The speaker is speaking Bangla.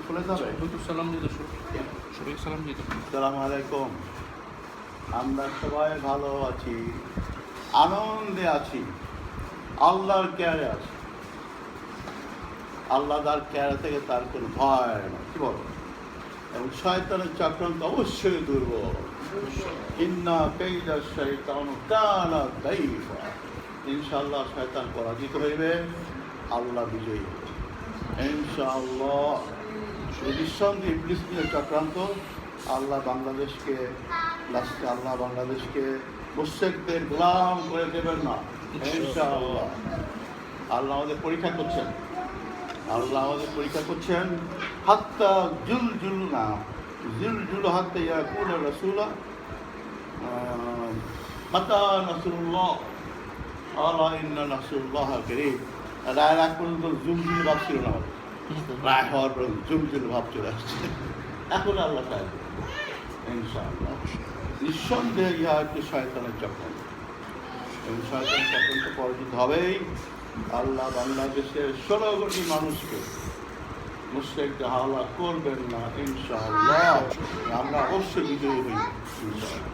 খুলে যাবে। সালাম দিত, সবাই সালাম দিত। আসসালামু আলাইকুম। আমরা সবাই ভালো আছি, আনন্দে আছি, আল্লাহর কেয়ারে আছি। আল্লাহ তার কেয়ারে থেকে তার কোনো ভয় না, কি বলো? এবং শয়তানের চক্রান্ত অবশ্যই দুর্বল। ইন্না কাইদা শাইতানু কানা দাইফা। ইনশাআল্লাহ শয়তান পরাজিত হইবে, আল্লাহ বিজয়ী হবে ইনশাআল্লাহ। নিঃসন্দেহে ইবলিসের চক্রান্ত আল্লাহ বাংলাদেশকে মুশরিকদের গোলাম করে দেবেন না ইনশাআল্লাহ। আল্লাহ আমাদের পরীক্ষা করছেন, হাত্তা জুলজুল হাত্তা ইয়াকুল রাসূলা মাতা নাসরুল্লাহ আলা ইন্না নাসরুল্লাহ কারীব। রায় পর্যন্ত জুলজুল ভাব ছিল না, রায় হওয়ার পর জুলজুল ভাব চলে আসছে। এখন আল্লাহ সাহায্য ইনশাআল্লাহ। নিঃসন্দেহে ইহা একটি শয়তানের চক্রান্ত, এবং শয়তানের চক্রান্ত পরাজিত হবেই। আল্লাহ বাংলাদেশের 16 কোটি মানুষকে মুশরিকদের হাওলা করবেন না ইনশাআল্লাহ। আমরা অবশ্যই বিজয়ী হই ইনশাআল্লাহ।